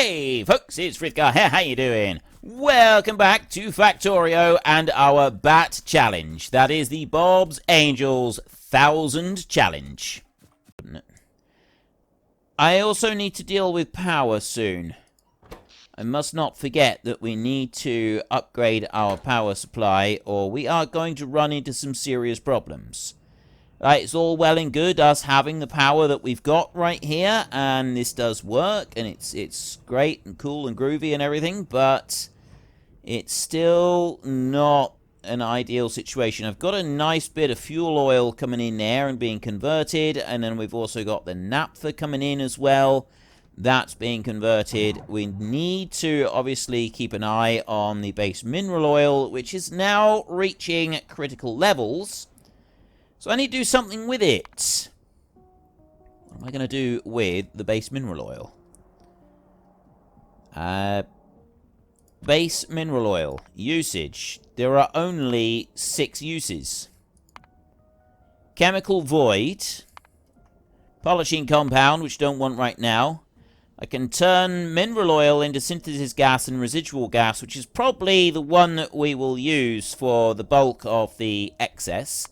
Hey folks, it's Frithgar here, how you doing? Welcome back to Factorio and our Bat Challenge. That is the Bob's Angels 1000 Challenge. I also need to deal with power soon. I must not forget that we need to upgrade our power supply or we are going to run into some serious problems. Right, it's all well and good us having the power that we've got right here, and this does work, and it's great and cool and groovy and everything, but it's still not an ideal situation. I've got a nice bit of fuel oil coming in there and being converted, and then we've also got the naphtha coming in as well. That's being converted. We need to obviously keep an eye on the base mineral oil, which is now reaching critical levels. So I need to do something with it. What am I going to do with the base mineral oil? Base mineral oil. Usage. There are only 6 uses. Chemical void. Polishing compound, which don't want right now. I can turn mineral oil into synthesis gas and residual gas, which is probably the one that we will use for the bulk of the excess.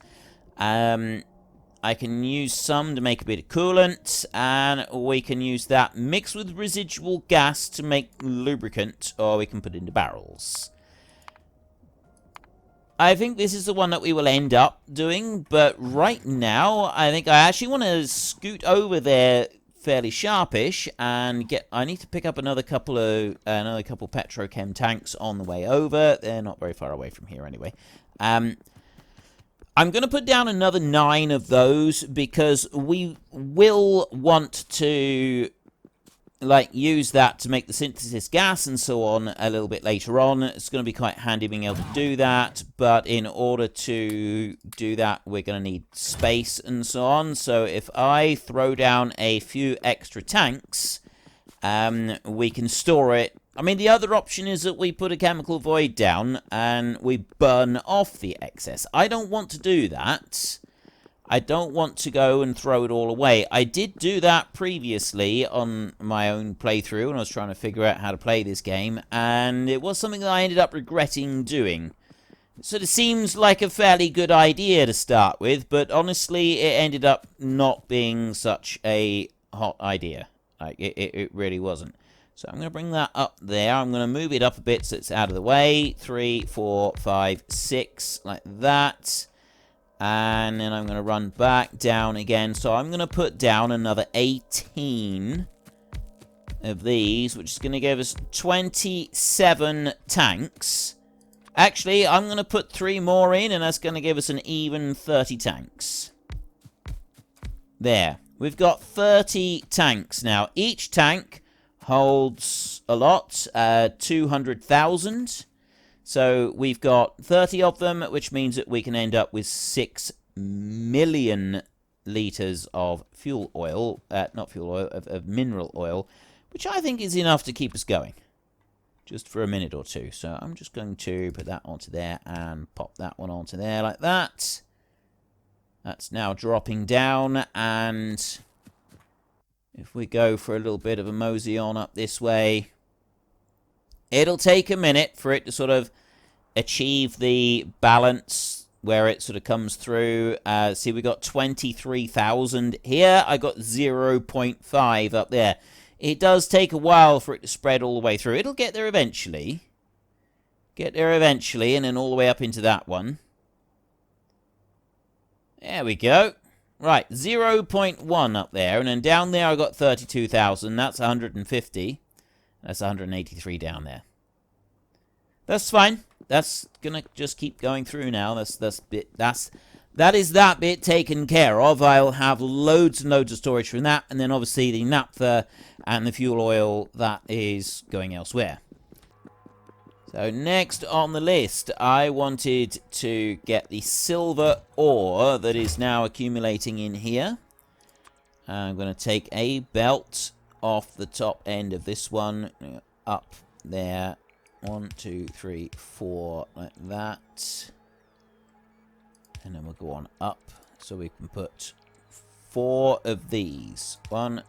I can use some to make a bit of coolant, and we can use that mixed with residual gas to make lubricant, or we can put it into barrels. I think this is the one that we will end up doing, but right now, I think I actually want to scoot over there fairly sharpish and I need to pick up another couple petrochem tanks on the way over. They're not very far away from here anyway. I'm going to put down another 9 of those because we will want to use that to make the synthesis gas and so on a little bit later on. It's going to be quite handy being able to do that, but in order to do that we're going to need space and so on. So if I throw down a few extra tanks, we can store it. I mean, the other option is that we put a chemical void down and we burn off the excess. I don't want to do that. I don't want to go and throw it all away. I did do that previously on my own playthrough when I was trying to figure out how to play this game, and it was something that I ended up regretting doing. So it seems like a fairly good idea to start with, but honestly, it ended up not being such a hot idea. It really wasn't. So I'm going to bring that up there. I'm going to move it up a bit so it's out of the way. 3, 4, 5, 6, like that. And then I'm going to run back down again. So I'm going to put down another 18 of these, which is going to give us 27 tanks. Actually, I'm going to put 3 more in, and that's going to give us an even 30 tanks. There. We've got 30 tanks now. Each tank holds a lot, 200,000. So we've got 30 of them, which means that we can end up with 6 million litres of fuel oil, not fuel oil, of mineral oil, which I think is enough to keep us going, just for a minute or two. So I'm just going to put that onto there and pop that one onto there like that. That's now dropping down, and if we go for a little bit of a mosey on up this way, it'll take a minute for it to sort of achieve the balance where it sort of comes through. See, we got 23,000 here. I got 0.5 up there. It does take a while for it to spread all the way through. It'll get there eventually. Get there eventually, and then all the way up into that one. There we go. Right, 0.1 up there, and then down there I got 32,000. That's 150. That's 183 down there. That's fine. That's gonna just keep going through now. That is that bit taken care of. I'll have loads and loads of storage from that, and then obviously the naphtha and the fuel oil that is going elsewhere. So next on the list, I wanted to get the silver ore that is now accumulating in here. I'm going to take a belt off the top end of this one, up there. 1, 2, 3, 4, like that. And then we'll go on up, so we can put 4 of these. 1,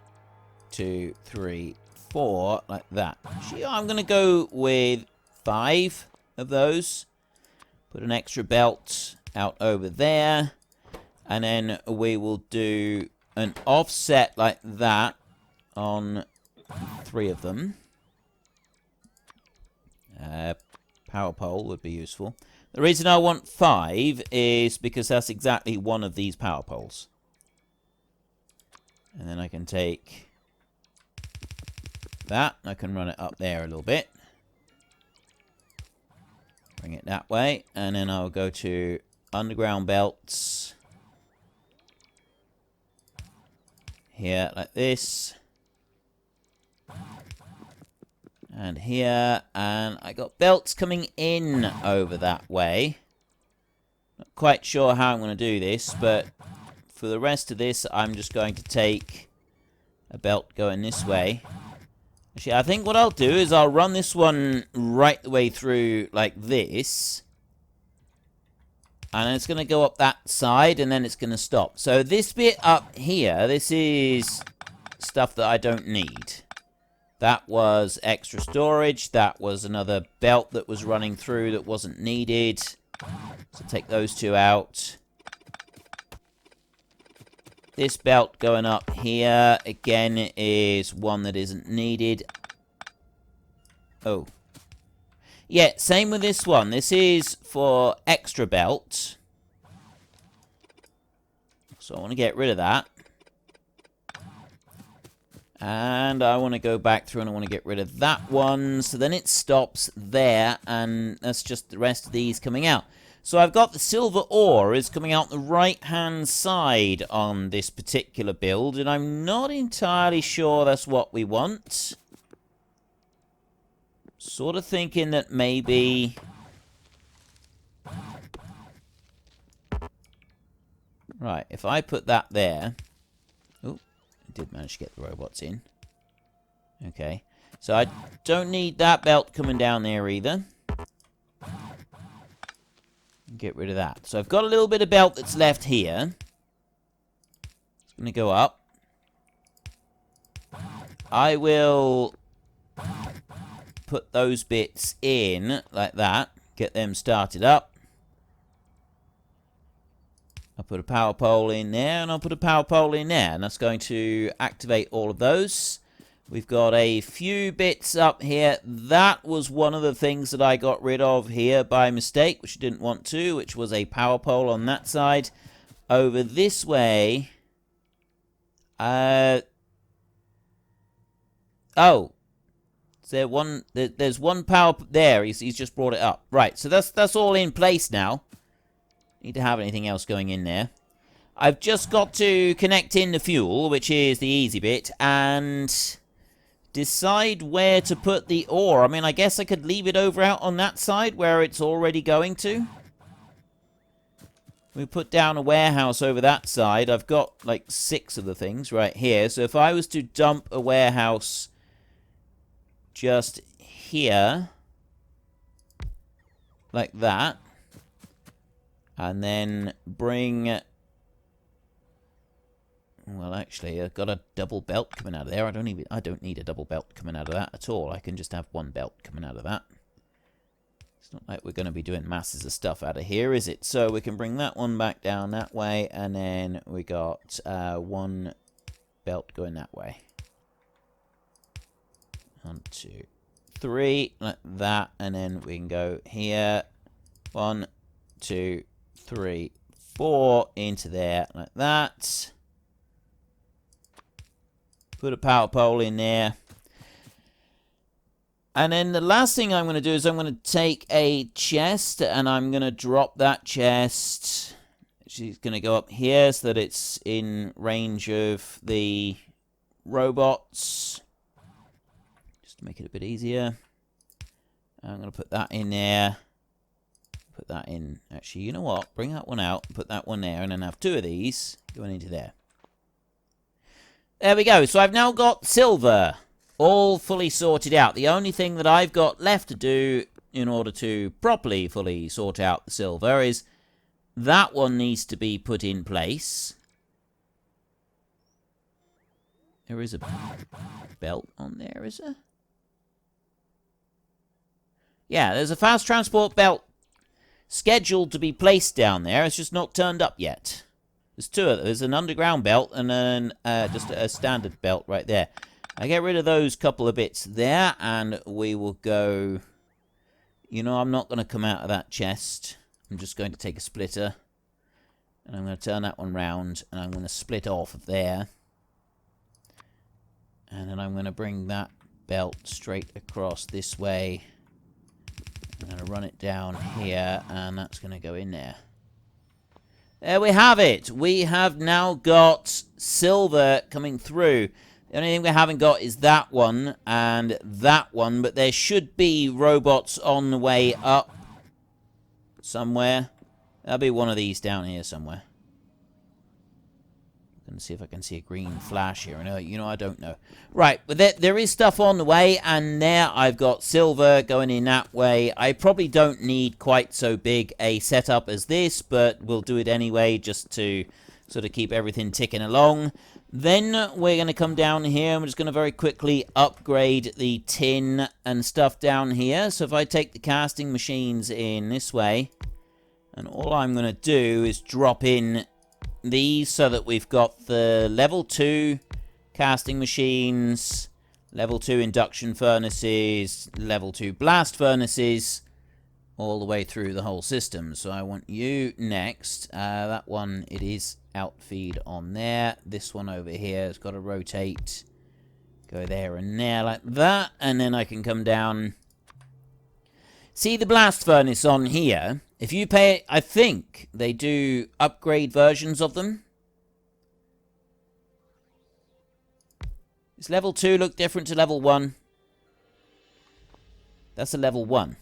2, 3, 4 like that. Actually, I'm going to go with 5 of those. Put an extra belt out over there. And then we will do an offset like that on 3 of them. Power pole would be useful. The reason I want 5 is because that's exactly one of these power poles. And then I can take that. I can run it up there a little bit. Bring it that way. And then I'll go to underground belts. Here, like this. And here. And I got belts coming in over that way. Not quite sure how I'm going to do this, but for the rest of this, I'm just going to take a belt going this way. Actually, I think what I'll do is I'll run this one right the way through like this. And it's going to go up that side, and then it's going to stop. So this bit up here, this is stuff that I don't need. That was extra storage. That was another belt that was running through that wasn't needed. So take those 2 out. This belt going up here, again, is one that isn't needed. Oh. Yeah, same with this one. This is for extra belt. So I want to get rid of that. And I want to go back through and I want to get rid of that one. So then it stops there, and that's just the rest of these coming out. So I've got the silver ore is coming out the right-hand side on this particular build, and I'm not entirely sure that's what we want. Sort of thinking that maybe... Right, if I put that there... Oh, I did manage to get the robots in. Okay, so I don't need that belt coming down there either. Get rid of that. So I've got a little bit of belt that's left here. It's going to go up. I will put those bits in like that. Get them started up. I'll put a power pole in there, and I'll put a power pole in there. And that's going to activate all of those. We've got a few bits up here. That was one of the things that I got rid of here by mistake, which I didn't want to, which was a power pole on that side. Over this way... Oh. Is there one... There's one power... There, he's just brought it up. Right, so that's all in place now. Need to have anything else going in there. I've just got to connect in the fuel, which is the easy bit, and... decide where to put the ore. I mean, I guess I could leave it over out on that side where it's already going to. We put down a warehouse over that side. I've got like 6 of the things right here. So if I was to dump a warehouse just here, like that, and then bring... Well, actually, I've got a double belt coming out of there. I don't need a double belt coming out of that at all. I can just have one belt coming out of that. It's not like we're going to be doing masses of stuff out of here, is it? So we can bring that one back down that way, and then we got one belt going that way. 1, 2, 3, like that, and then we can go here. 1, 2, 3, 4 into there, like that. Put a power pole in there. And then the last thing I'm going to do is I'm going to take a chest and I'm going to drop that chest. She's going to go up here so that it's in range of the robots. Just to make it a bit easier. I'm going to put that in there. Put that in. Actually, you know what? Bring that one out. Put that one there. And then have 2 of these going into there. There we go. So I've now got silver all fully sorted out. The only thing that I've got left to do in order to properly fully sort out the silver is that one needs to be put in place. There is a belt on there, is there? Yeah, there's a fast transport belt scheduled to be placed down there. It's just not turned up yet. There's two of them. There's an underground belt and then just a standard belt right there. I get rid of those couple of bits there, and we will go... You know, I'm not going to come out of that chest. I'm just going to take a splitter. And I'm going to turn that one round, and I'm going to split off of there. And then I'm going to bring that belt straight across this way. I'm going to run it down here, and that's going to go in there. There we have it. We have now got silver coming through. The only thing we haven't got is that one and that one, but there should be robots on the way up somewhere. There'll be one of these down here somewhere. I'm going to see if I can see a green flash here. You know, I don't know. Right, but there is stuff on the way, and there I've got silver going in that way. I probably don't need quite so big a setup as this, but we'll do it anyway just to sort of keep everything ticking along. Then we're going to come down here, and we're just going to very quickly upgrade the tin and stuff down here. So if I take the casting machines in this way, and all I'm going to do is drop in these so that we've got the level 2 casting machines, level 2 induction furnaces, level 2 blast furnaces, all the way through the whole system. So I want you next. That one, it is outfeed on there. This one over here has got to rotate, go there and there like that, and then I can come down. See the blast furnace on here? If you pay, I think they do upgrade versions of them. Does level 2 look different to level 1? That's a level 1.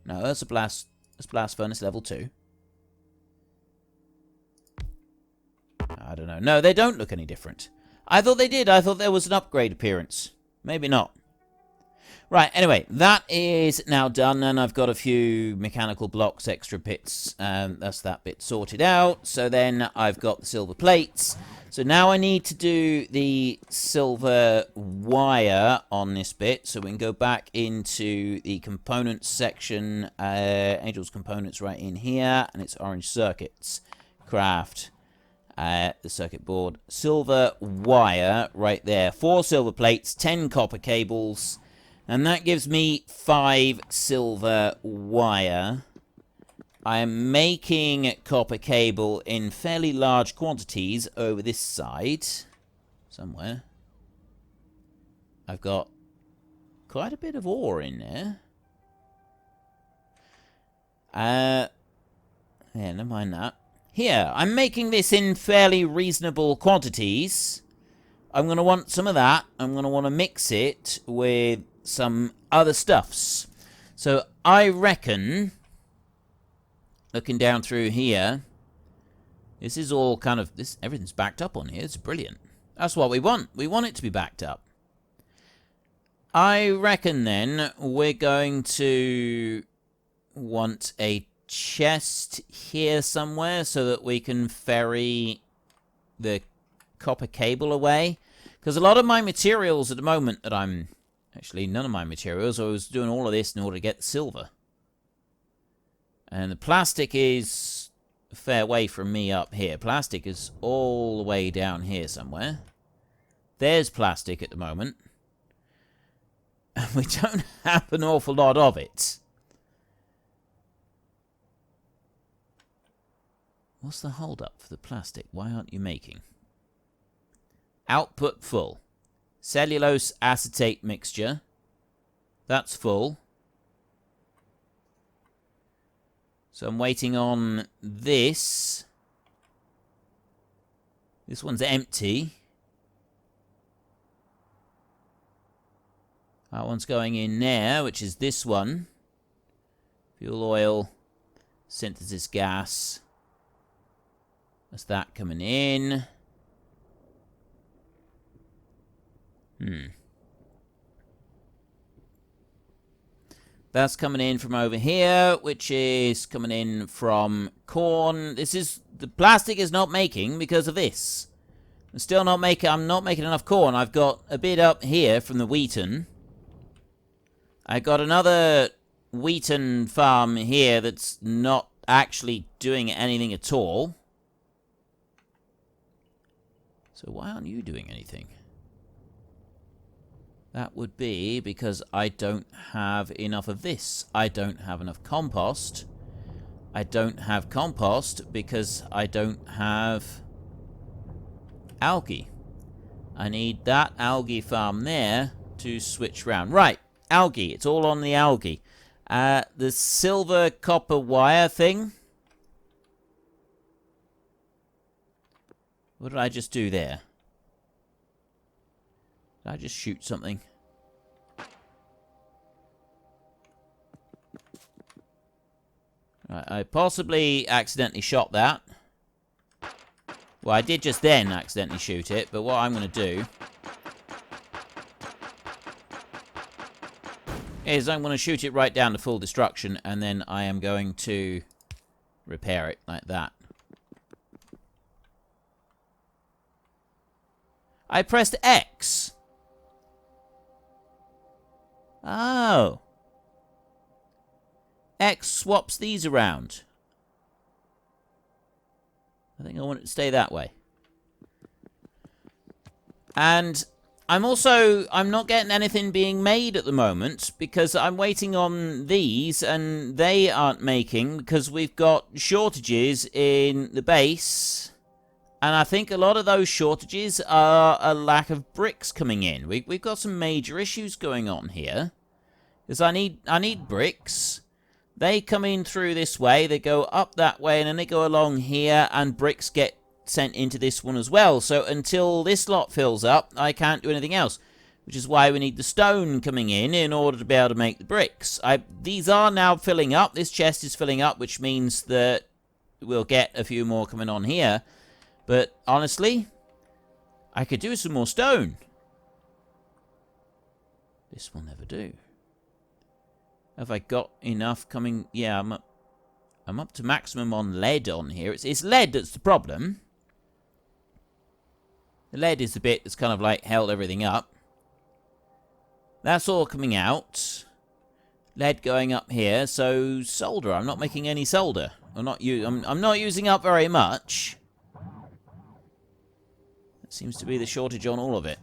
No, that's a blast furnace level 2. I don't know. No, they don't look any different. I thought they did. I thought there was an upgrade appearance. Maybe not. Right, anyway, that is now done, and I've got a few mechanical blocks, extra bits. That's that bit sorted out. So then I've got the silver plates. So now I need to do the silver wire on this bit. So we can go back into the components section. Angel's components right in here, and it's orange circuits. Craft. The circuit board. Silver wire right there. 4 silver plates, 10 copper cables. And that gives me 5 silver wire. I am making copper cable in fairly large quantities over this side. Somewhere. I've got quite a bit of ore in there. Yeah, never mind that. Here, I'm making this in fairly reasonable quantities. I'm going to want some of that. I'm going to want to mix it with some other stuffs. So I reckon, looking down through here, this is all kind of, everything's backed up on here. It's brilliant. That's what we want. We want it to be backed up. I reckon then we're going to want a chest here somewhere so that we can ferry the copper cable away. Because a lot of my materials at the moment that I'm... Actually, none of my materials. I was doing all of this in order to get the silver. And the plastic is a fair way from me up here. Plastic is all the way down here somewhere. There's plastic at the moment. And we don't have an awful lot of it. What's the hold-up for the plastic? Why aren't you making? Output full. Cellulose acetate mixture. That's full. So I'm waiting on this. This one's empty. That one's going in there, which is this one. Fuel oil. Synthesis gas. That's that coming in. That's coming in from over here, which is coming in from corn. This is... The plastic is not making because of this. I'm not making enough corn. I've got a bit up here from the wheaten. I got another wheaten farm here that's not actually doing anything at all. So why aren't you doing anything? That would be because I don't have enough of this. I don't have enough compost. I don't have compost because I don't have algae. I need that algae farm there to switch round. Right, algae. It's all on the algae. The silver copper wire thing. What did I just do there? Did I just shoot something? Right, I possibly accidentally shot that. Well, I did just then accidentally shoot it, but what I'm going to do is I'm going to shoot it right down to full destruction, and then I am going to repair it like that. I pressed X. Oh. X swaps these around. I think I want it to stay that way. And I'm not getting anything being made at the moment because I'm waiting on these and they aren't making because we've got shortages in the base. And I think a lot of those shortages are a lack of bricks coming in. We've got some major issues going on here. Because I need bricks. They come in through this way, they go up that way, and then they go along here, and bricks get sent into this one as well. So until this lot fills up, I can't do anything else. Which is why we need the stone coming in order to be able to make the bricks. These are now filling up. This chest is filling up, which means that we'll get a few more coming on here. But honestly, I could do some more stone. This will never do. Have I got enough coming? Yeah, I'm up to maximum on lead on here. It's lead that's the problem. The lead is the bit that's kind of like held everything up. That's all coming out. Lead going up here. So solder. I'm not making any solder. I'm not using up very much. That seems to be the shortage on all of it.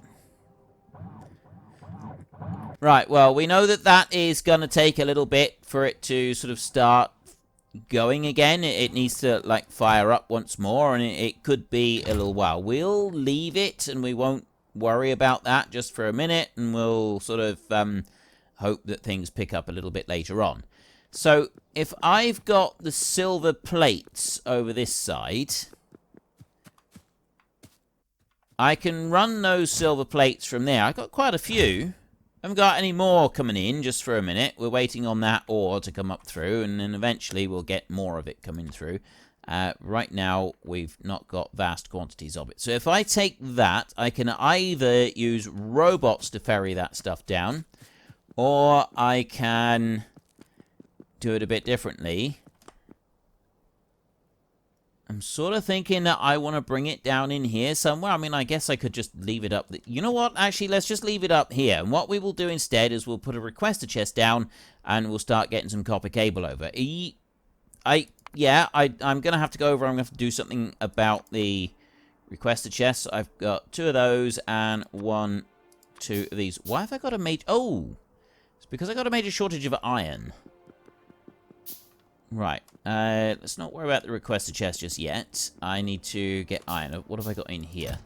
Right, well, we know that is going to take a little bit for it to sort of start going again. It needs to, like, fire up once more, and it could be a little while. We'll leave it, and we won't worry about that just for a minute, and we'll sort of hope that things pick up a little bit later on. So, if I've got the silver plates over this side, I can run those silver plates from there. I've got quite a few. I haven't got any more coming in just for a minute. We're waiting on that ore to come up through, and then eventually we'll get more of it coming through. Right now, we've not got vast quantities of it. So if I take that, I can either use robots to ferry that stuff down, or I can do it a bit differently. I'm sort of thinking that I want to bring it down in here somewhere. I mean, I guess I could just leave it up. You know what? Actually, let's just leave it up here. And what we will do instead is we'll put a requester chest down and we'll start getting some copper cable over. I'm going to have to go over. I'm going to have to do something about the requester chests. I've got 2 of those and 2 of these. Why have I got a major... Oh! It's because I got a major shortage of iron. Right, let's not worry about the requester chest just yet. I need to get iron. What have I got in here?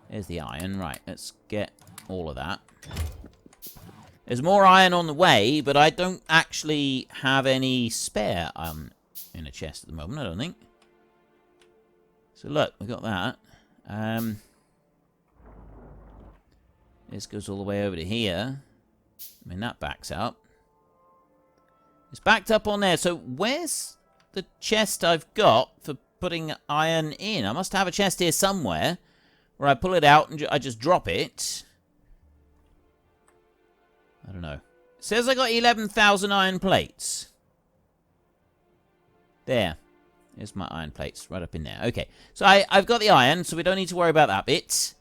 There's the iron. Right, let's get all of that. There's more iron on the way, but I don't actually have any spare in a chest at the moment, I don't think. So look, we got that. This goes all the way over to here. I mean, that backs up. It's backed up on there. So where's the chest I've got for putting iron in? I must have a chest here somewhere where I pull it out and I just drop it. I don't know. It says I got 11,000 iron plates. There. Here's my iron plates, right up in there. Okay, so I've got the iron, so we don't need to worry about that bit.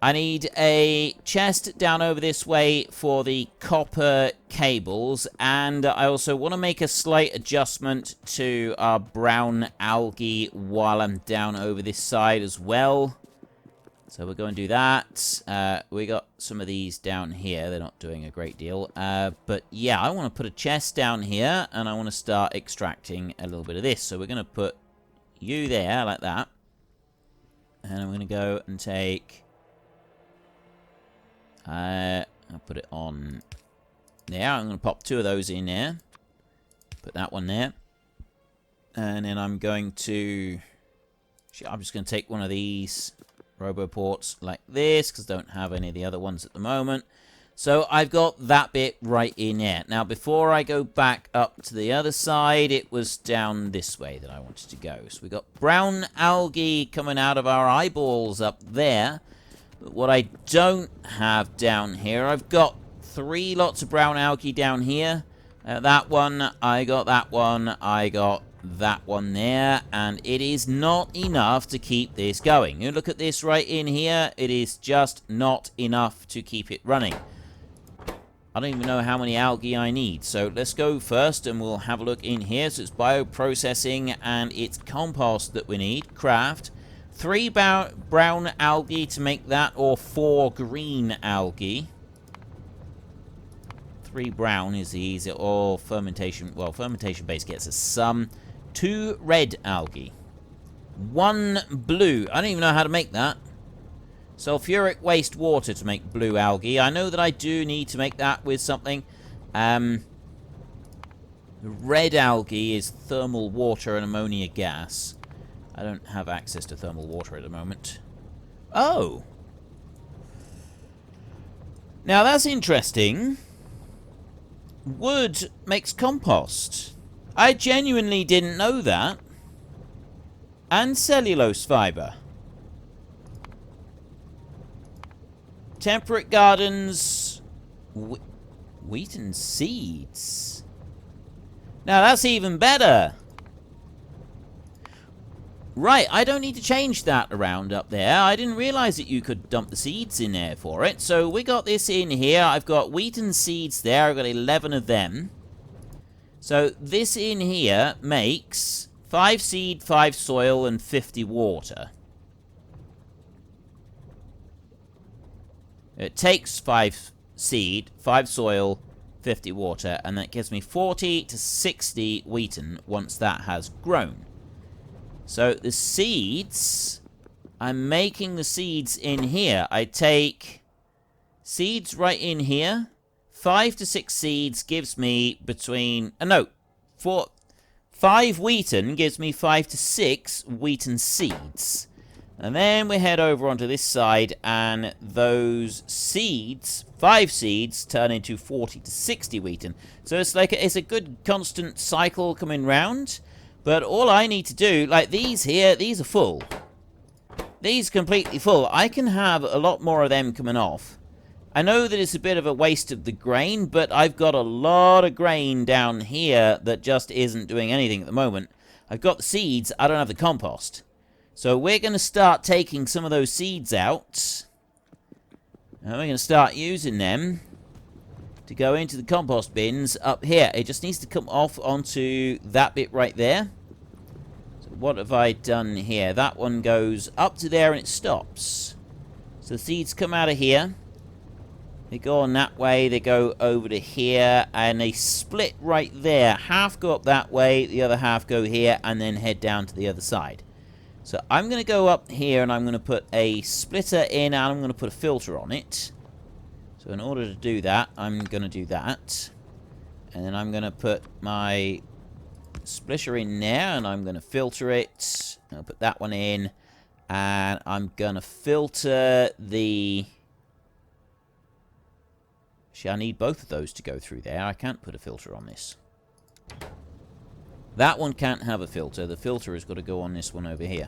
I need a chest down over this way for the copper cables, and I also want to make a slight adjustment to our brown algae while I'm down over this side as well. So we're going to do that. We got some of these down here. They're not doing a great deal. But yeah, I want to put a chest down here, and I want to start extracting a little bit of this. So we're going to put you there, like that. And I'm going to go and take... I'll put it on there. I'm going to pop 2 of those in there. Put that one there. And then I'm going to... I'm just going to take one of these RoboPorts like this, because I don't have any of the other ones at the moment. So I've got that bit right in there. Now, before I go back up to the other side, it was down this way that I wanted to go. So we got brown algae coming out of our eyeballs up there. But what I don't have down here, I've got 3 lots of brown algae down here. That one, I got that one, I got that one there, and it is not enough to keep this going. You look at this right in here, it is just not enough to keep it running. I don't even know how many algae I need, so let's go first and we'll have a look in here. So it's bioprocessing and it's compost that we need. Craft 3 brown algae to make that, or 4 green algae. 3 brown is the easy, or fermentation. Well, fermentation base gets us some. 2 red algae. 1 blue. I don't even know how to make that. Sulfuric waste water to make blue algae. I know that I do need to make that with something. Red algae is thermal water and ammonia gas. I don't have access to thermal water at the moment. Oh! Now that's interesting. Wood makes compost. I genuinely didn't know that. And cellulose fibre. Temperate gardens. Wheat and seeds. Now that's even better. Right, I don't need to change that around up there. I didn't realize that you could dump the seeds in there for it. So we got this in here. I've got wheat and seeds there. I've got 11 of them. So this in here makes 5 seed, 5 soil, and 50 water. It takes 5 seed, 5 soil, 50 water, and that gives me 40 to 60 wheaten once that has grown. So the seeds, I'm making the seeds in here. I take seeds right in here. 5 to 6 seeds gives me between... 5 wheaten gives me 5 to 6 wheaten seeds. And then we head over onto this side, and those seeds, 5 seeds, turn into 40 to 60 wheaten. So it's like it's a good constant cycle coming round. But all I need to do, like these here, these are full. These completely full. I can have a lot more of them coming off. I know that it's a bit of a waste of the grain, but I've got a lot of grain down here that just isn't doing anything at the moment. I've got the seeds, I don't have the compost. So we're going to start taking some of those seeds out. And we're going to start using them to go into the compost bins up here. It just needs to come off onto that bit right there. So what have I done here? That one goes up to there and it stops. So the seeds come out of here. They go on that way, they go over to here, and they split right there. Half go up that way, the other half go here, and then head down to the other side. So I'm going to go up here, and I'm going to put a splitter in, and I'm going to put a filter on it. So in order to do that, I'm going to do that. And then I'm going to put my splitter in there, and I'm going to filter it. I'll put that one in, and I'm going to filter the... Actually, I need both of those to go through there. I can't put a filter on this. That one can't have a filter. The filter has got to go on this one over here.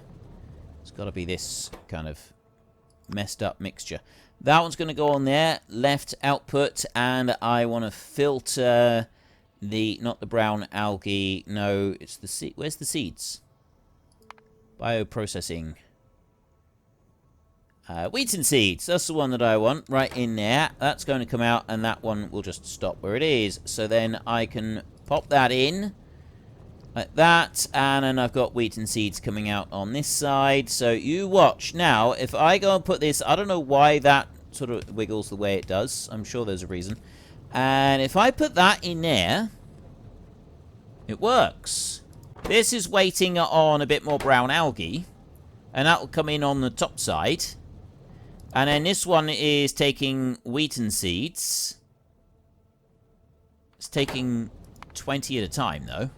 It's got to be this kind of messed up mixture. That one's going to go on there. Left output. And I want to filter not the brown algae. No, it's the seed. Where's the seeds? Bioprocessing. Wheat and seeds. That's the one that I want. Right in there. That's going to come out, and that one will just stop where it is. So then I can pop that in. Like that. And then I've got wheat and seeds coming out on this side. So you watch. Now, if I go and put this... I don't know why that sort of wiggles the way it does. I'm sure there's a reason. And if I put that in there... it works. This is waiting on a bit more brown algae. And that will come in on the top side. And then this one is taking wheat and seeds. It's taking 20 at a time, though.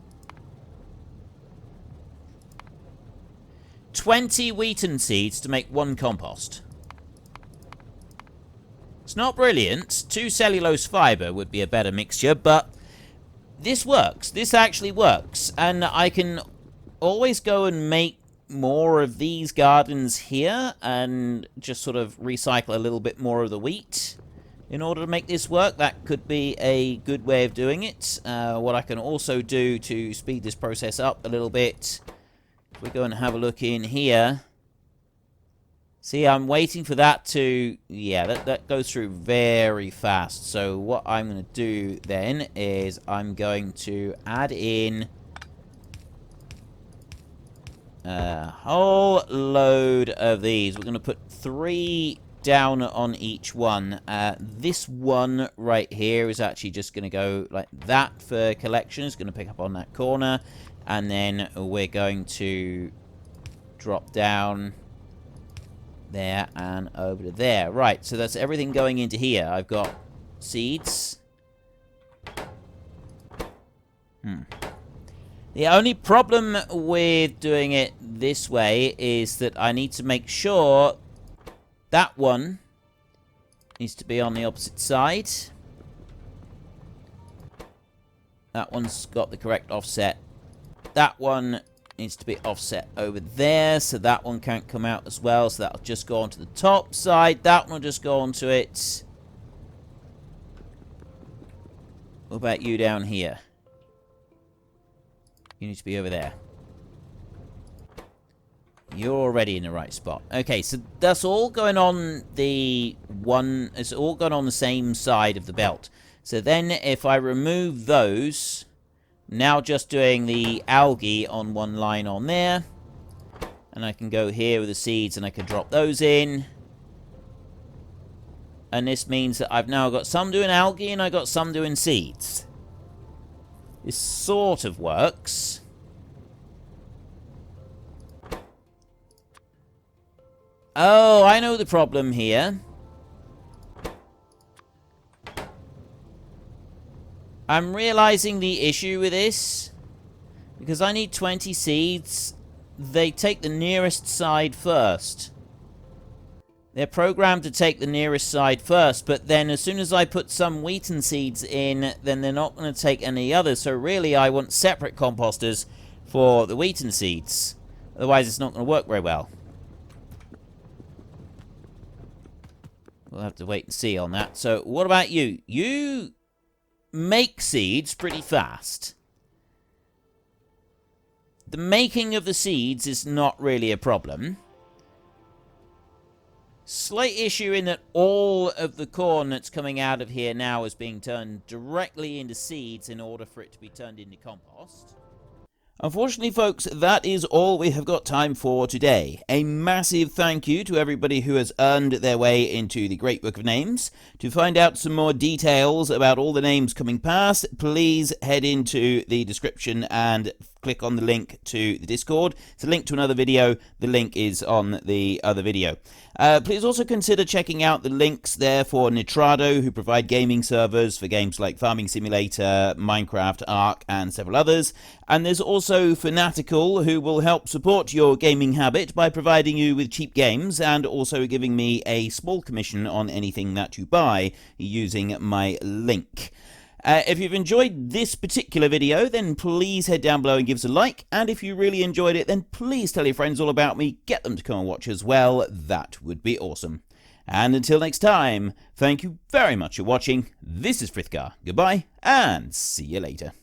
20 wheat and seeds to make 1 compost. It's not brilliant. 2 cellulose fiber would be a better mixture, but this works. This actually works. And I can always go and make more of these gardens here and just sort of recycle a little bit more of the wheat in order to make this work. That could be a good way of doing it. What I can also do to speed this process up a little bit, if we go and have a look in here, see, I'm waiting for that to, yeah, that goes through very fast. So what I'm going to do then is I'm going to add in a whole load of these. We're going to put 3 down on each one. This one right here is actually just going to go like that for collection. It's going to pick up on that corner. And then we're going to drop down there and over to there. Right, so that's everything going into here. I've got seeds. The only problem with doing it this way is that I need to make sure that one needs to be on the opposite side. That one's got the correct offset. That one needs to be offset over there, so that one can't come out as well, so that'll just go onto the top side. That one will just go onto it. What about you down here? You need to be over there. You're already in the right spot. Okay, so that's all going on the one... it's all going on the same side of the belt. So then if I remove those... now just doing the algae on one line on there. And I can go here with the seeds and I can drop those in. And this means that I've now got some doing algae and I've got some doing seeds. This sort of works. Oh, I know the problem here. I'm realizing the issue with this. Because I need 20 seeds. They take the nearest side first. They're programmed to take the nearest side first, but then as soon as I put some wheat and seeds in, then they're not going to take any others. So really, I want separate composters for the wheat and seeds. Otherwise, it's not going to work very well. We'll have to wait and see on that. So, what about you? You make seeds pretty fast. The making of the seeds is not really a problem. Slight issue in that all of the corn that's coming out of here now is being turned directly into seeds in order for it to be turned into compost. Unfortunately, folks, that is all we have got time for today. A massive thank you to everybody who has earned their way into the Great Book of Names. To find out some more details about all the names coming past, please head into the description and click on the link to the Discord. It's a link to another video. The link is on the other video. Please also consider checking out the links there for Nitrado, who provide gaming servers for games like Farming Simulator, Minecraft, Ark, and several others. And there's also Fanatical, who will help support your gaming habit by providing you with cheap games and also giving me a small commission on anything that you buy using my link. If you've enjoyed this particular video, then please head down below and give us a like. And if you really enjoyed it, then please tell your friends all about me. Get them to come and watch as well. That would be awesome. And until next time, thank you very much for watching. This is Frithgar. Goodbye, and see you later.